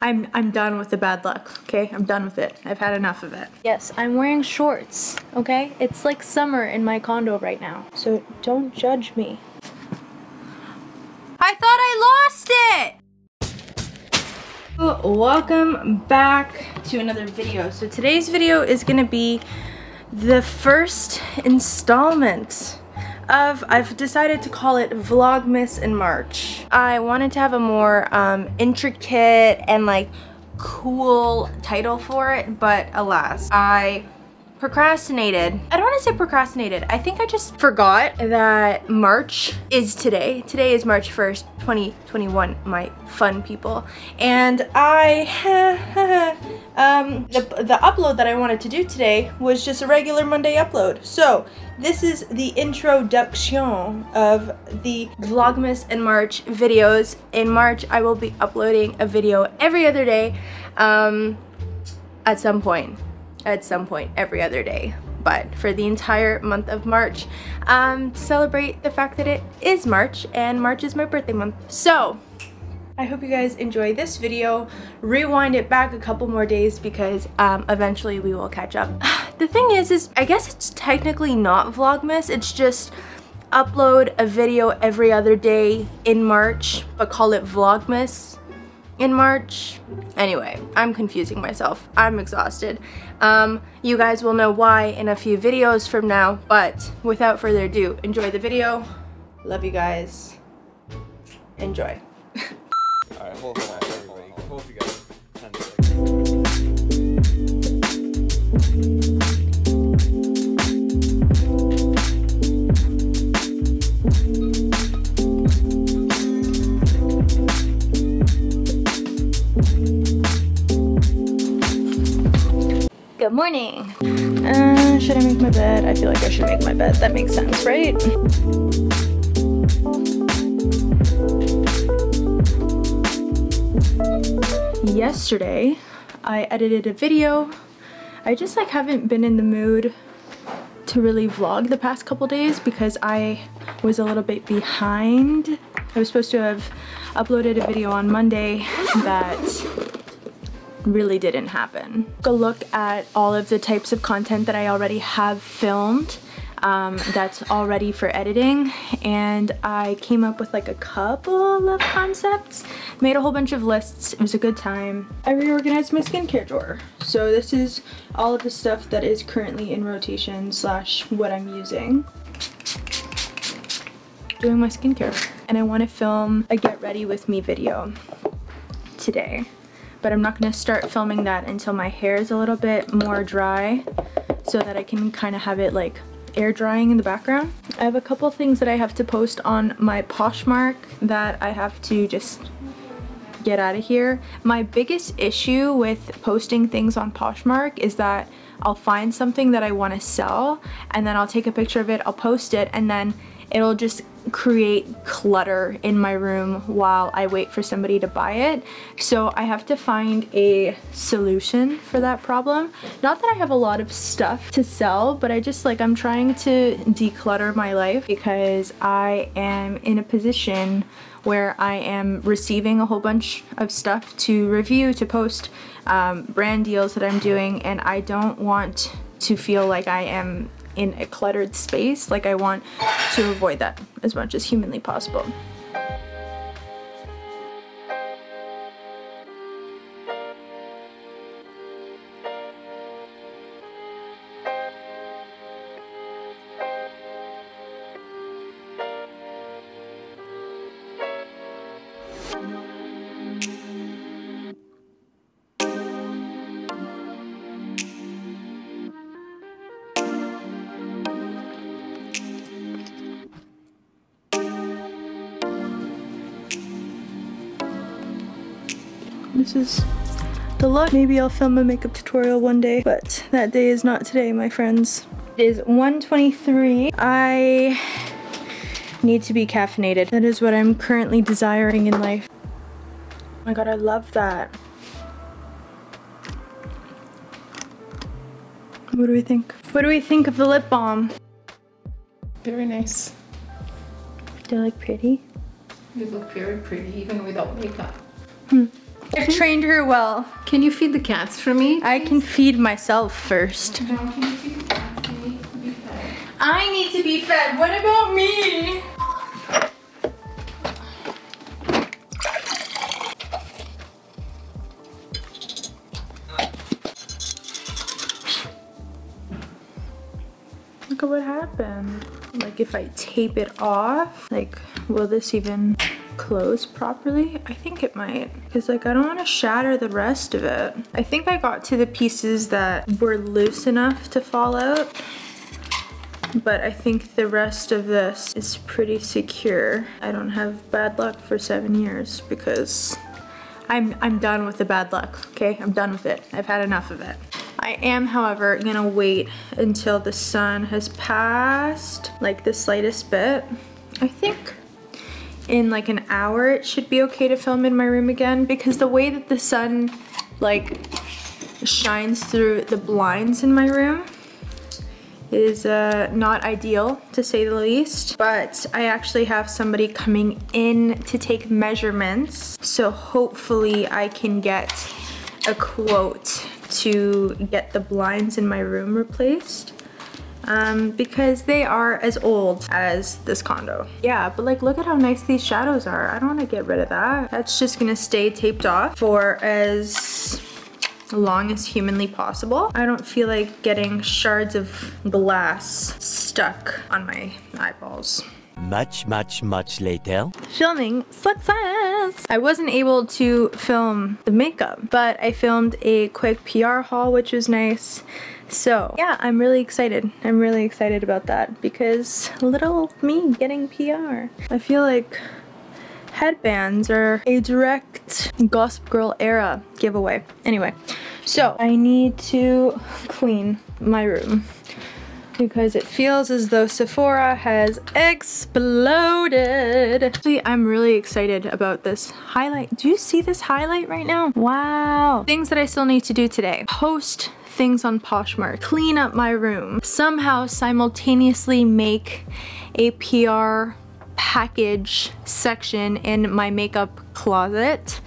I'm done with the bad luck, okay? I'm done with it. I've had enough of it. Yes, I'm wearing shorts, okay? It's like summer in my condo right now, so don't judge me. I thought I lost it! Welcome back to another video. So today's video is gonna be the first installment of, I've decided to call it Vlogmas in March. I wanted to have a more intricate and like cool title for it, but alas, I procrastinated. I don't want to say procrastinated. I think I just forgot that March is today. Today is March 1st, 2021, my fun people. And the upload that I wanted to do today was just a regular Monday upload. So this is the introduction of the Vlogmas in March videos. In March, I will be uploading a video every other day at some point every other day, but for the entire month of March, to celebrate the fact that it is March and March is my birthday month. So I hope you guys enjoy this video. Rewind it back a couple more days because eventually we will catch up. The thing is I guess it's technically not Vlogmas, it's just upload a video every other day in March, but call it Vlogmas in March. Anyway, I'm confusing myself. I'm exhausted. You guys will know why in a few videos from now, but without further ado, enjoy the video. Love you guys. Enjoy. Alright, hold on, everybody. Hold together. 10 seconds. Good morning. Should I make my bed? I feel like I should make my bed. That makes sense, right? Yesterday, I edited a video. I just like haven't been in the mood to really vlog the past couple days because I was a little bit behind. I was supposed to have uploaded a video on Monday that really didn't happen. Go look at all of the types of content that I already have filmed that's all ready for editing, and I came up with like a couple of concepts, made a whole bunch of lists. It was a good time. I reorganized my skincare drawer. So this is all of the stuff that is currently in rotation slash what I'm using. Doing my skincare. And I want to film a get ready with me video today. But I'm not going to start filming that until my hair is a little bit more dry so that I can kind of have it like air drying in the background. I have a couple things that I have to post on my Poshmark that I have to just get out of here. My biggest issue with posting things on Poshmark is that I'll find something that I want to sell and then I'll take a picture of it, I'll post it, and then it'll just create clutter in my room while I wait for somebody to buy it. So I have to find a solution for that problem. Not that I have a lot of stuff to sell, but I just like, I'm trying to declutter my life because I am in a position where I am receiving a whole bunch of stuff to review, to post, brand deals that I'm doing, and I don't want to feel like I am in a cluttered space. Like, I want to avoid that as much as humanly possible. This is the look. Maybe I'll film a makeup tutorial one day, but that day is not today, my friends. It is 1:23. I need to be caffeinated. That is what I'm currently desiring in life. Oh my god, I love that. What do we think? What do we think of the lip balm? Very nice. Do I look pretty? You look very pretty even without makeup. I've trained her well. Can you feed the cats for me? I can feed myself first. No, can you feed the cats? They need to be fed. I need to be fed. What about me? Look at what happened. Like if I tape it off, like will this even close properly? I think it might, because like I don't want to shatter the rest of it. I think I got to the pieces that were loose enough to fall out, but I think the rest of this is pretty secure. I don't have bad luck for 7 years because I'm done with the bad luck, okay? I'm done with it. I've had enough of it. I am, however, gonna wait until the sun has passed like the slightest bit. I think in like an hour it should be okay to film in my room again, because the way that the sun like shines through the blinds in my room is not ideal, to say the least. But I actually have somebody coming in to take measurements, so hopefully I can get a quote to get the blinds in my room replaced, because they are as old as this condo. Yeah, but like look at how nice these shadows are. I don't want to get rid of that. That's just gonna stay taped off for as long as humanly possible. I don't feel like getting shards of glass stuck on my eyeballs. Much later. Filming success! I wasn't able to film the makeup, but I filmed a quick PR haul, which was nice. So yeah, I'm really excited. I'm really excited about that, because little me getting PR. I feel like headbands are a direct Gossip Girl era giveaway. Anyway, so I need to clean my room, because it feels as though Sephora has exploded. Actually, I'm really excited about this highlight. Do you see this highlight right now? Wow. Things that I still need to do today. Post things on Poshmark, clean up my room, somehow simultaneously make a PR package section in my makeup closet,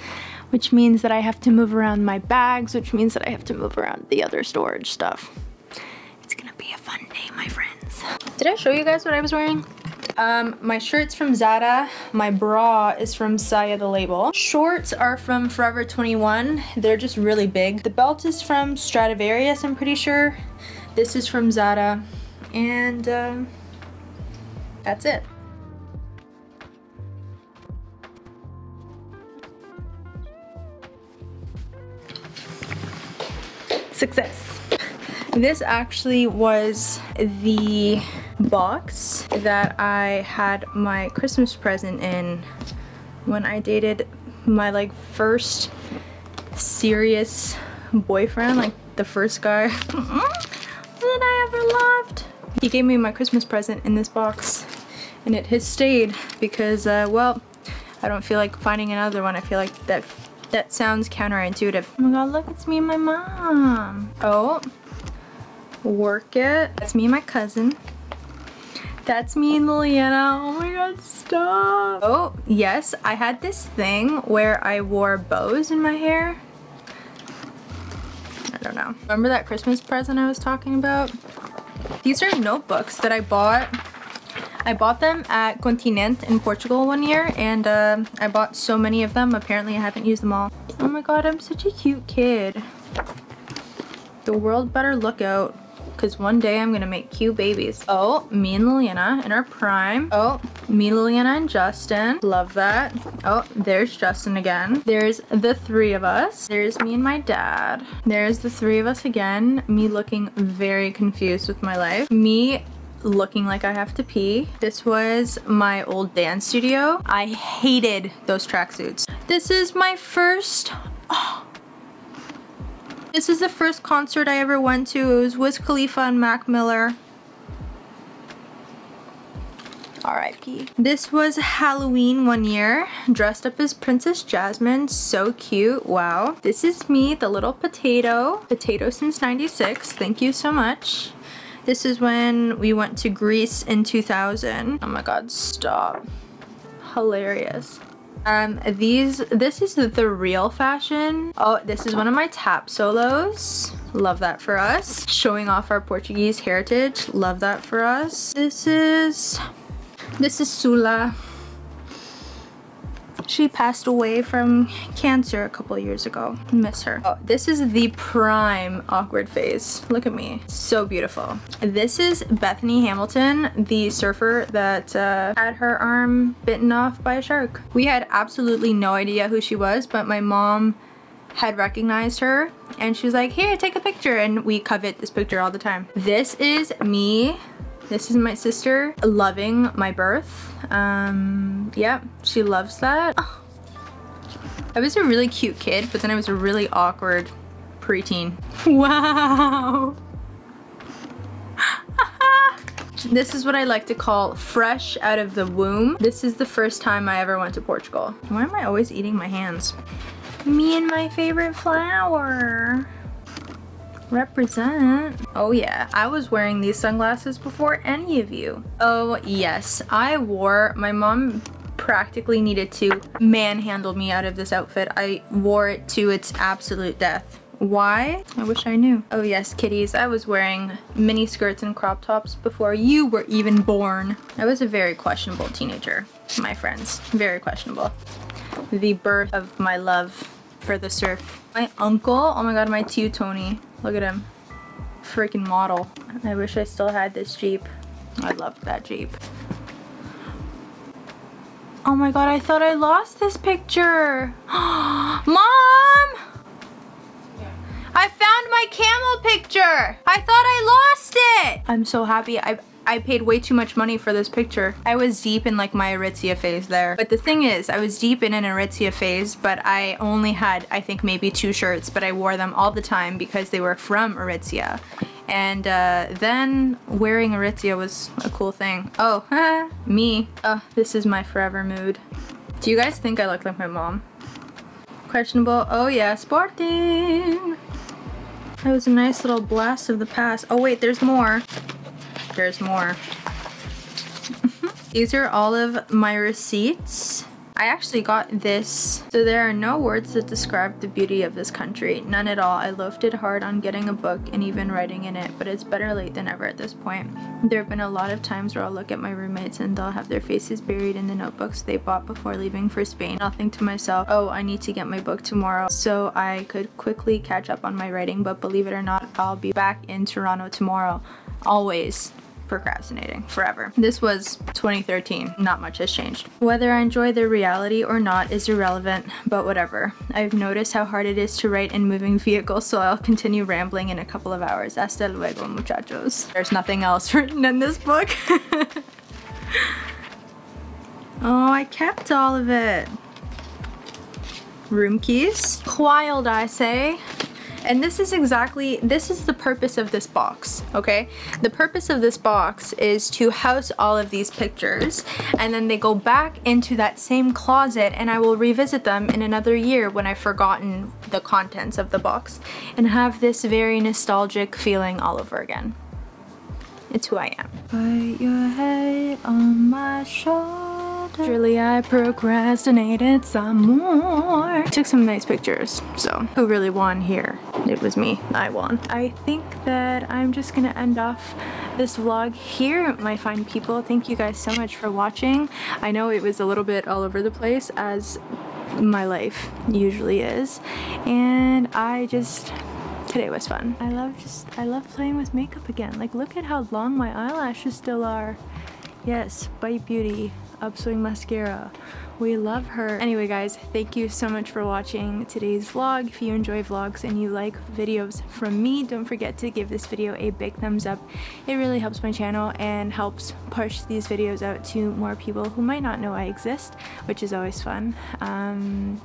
which means that I have to move around my bags, which means that I have to move around the other storage stuff. It's gonna be a fun day, my friends. Did I show you guys what I was wearing? My shirt's from Zara. My bra is from Saya the Label. Shorts are from Forever 21. They're just really big. The belt is from Stradivarius, I'm pretty sure. This is from Zara. And that's it. Success. This actually was the box that I had my Christmas present in when I dated my like first serious boyfriend, like the first guy that I ever loved. He gave me my Christmas present in this box, and it has stayed because well, I don't feel like finding another one. I feel like that sounds counterintuitive. Oh my god, look, it's me and my mom. Oh, work it. That's me and my cousin. That's me and Liliana. Oh my god, stop. Oh, yes, I had this thing where I wore bows in my hair. I don't know. Remember that Christmas present I was talking about? These are notebooks that I bought. I bought them at Continente in Portugal one year, and I bought so many of them. Apparently I haven't used them all. Oh my god, I'm such a cute kid. The world better look out, because one day I'm gonna make cute babies. Oh, me and Liliana in our prime. Oh, me, Liliana, and Justin. Love that. Oh, there's Justin again. There's the three of us. There's me and my dad. There's the three of us again. Me looking very confused with my life. Me looking like I have to pee. This was my old dance studio. I hated those tracksuits. This is my first... Oh. This is the first concert I ever went to. It was Wiz Khalifa and Mac Miller. R.I.P. This was Halloween one year. Dressed up as Princess Jasmine. So cute. Wow. This is me, the little potato. Potato since '96. Thank you so much. This is when we went to Greece in 2000. Oh my god, stop. Hilarious. This is the real fashion. Oh, this is one of my tap solos. Love that for us. Showing off our Portuguese heritage. Love that for us. This is Sula. She passed away from cancer a couple years ago. Miss her. Oh, this is the prime awkward phase. Look at me. So beautiful. This is Bethany Hamilton, the surfer that had her arm bitten off by a shark. We had absolutely no idea who she was, but my mom had recognized her and she was like, here, take a picture, and we covet this picture all the time. This is me. This is my sister loving my birth. Yeah, she loves that. Oh. I was a really cute kid, but then I was a really awkward preteen. Wow. This is what I like to call fresh out of the womb. This is the first time I ever went to Portugal. Why am I always eating my hands? Me and my favorite flower. Represent. Oh yeah, I was wearing these sunglasses before any of you. Oh yes, my mom practically needed to manhandle me out of this outfit. I wore it to its absolute death. Why? I wish I knew. Oh yes, kitties, I was wearing mini skirts and crop tops before you were even born. I was a very questionable teenager, my friends. Very questionable. The birth of my love for the surf. My uncle, oh my god, my tio Tony. Look at him. Freaking model. I wish I still had this Jeep. I loved that Jeep. Oh my god, I thought I lost this picture. Mom! Yeah. I found my camel picture! I thought I lost it! I'm so happy. I paid way too much money for this picture. I was deep in like my Aritzia phase there. But the thing is, I was deep in an Aritzia phase, but I only had, I think, maybe 2 shirts, but I wore them all the time because they were from Aritzia. And then wearing Aritzia was a cool thing. Oh, me. Oh, this is my forever mood. Do you guys think I look like my mom? Questionable. Oh yeah, sporting. That was a nice little blast of the past. Oh wait, there's more. There's more. These are all of my receipts. I actually got this. So there are no words that describe the beauty of this country. None at all. I loafed it hard on getting a book and even writing in it, but it's better late than ever at this point. There have been a lot of times where I'll look at my roommates and they'll have their faces buried in the notebooks they bought before leaving for Spain. I'll think to myself, oh, I need to get my book tomorrow so I could quickly catch up on my writing, but believe it or not, I'll be back in Toronto tomorrow. Always procrastinating forever. This was 2013. Not much has changed. Whether I enjoy the reality or not is irrelevant, but whatever. I've noticed how hard it is to write in moving vehicles, so I'll continue rambling in a couple of hours. Hasta luego, muchachos. There's nothing else written in this book. Oh, I kept all of it. Room keys. Wild, I say. And this is the purpose of this box, okay? The purpose of this box is to house all of these pictures, and then they go back into that same closet, and I will revisit them in another year when I've forgotten the contents of the box and have this very nostalgic feeling all over again. It's who I am. Put your head on my shoulder. Surely I procrastinated some more. Took some nice pictures, so who really won here? It was me. I won. I think that I'm just gonna end off this vlog here, my fine people. Thank you guys so much for watching. I know it was a little bit all over the place, as my life usually is, and today was fun. I love playing with makeup again. Like, look at how long my eyelashes still are. Yes, Bite Beauty Upswing Mascara. We love her. Anyway guys, thank you so much for watching today's vlog. If you enjoy vlogs and you like videos from me, don't forget to give this video a big thumbs up. It really helps my channel and helps push these videos out to more people who might not know I exist, which is always fun.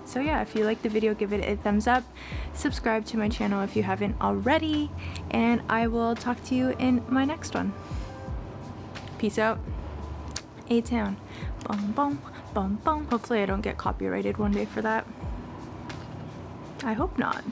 So yeah, if you like the video, give it a thumbs up. Subscribe to my channel if you haven't already, and I will talk to you in my next one. Peace out. A-Town. Bum bum bum bum. Hopefully I don't get copyrighted one day for that. I hope not.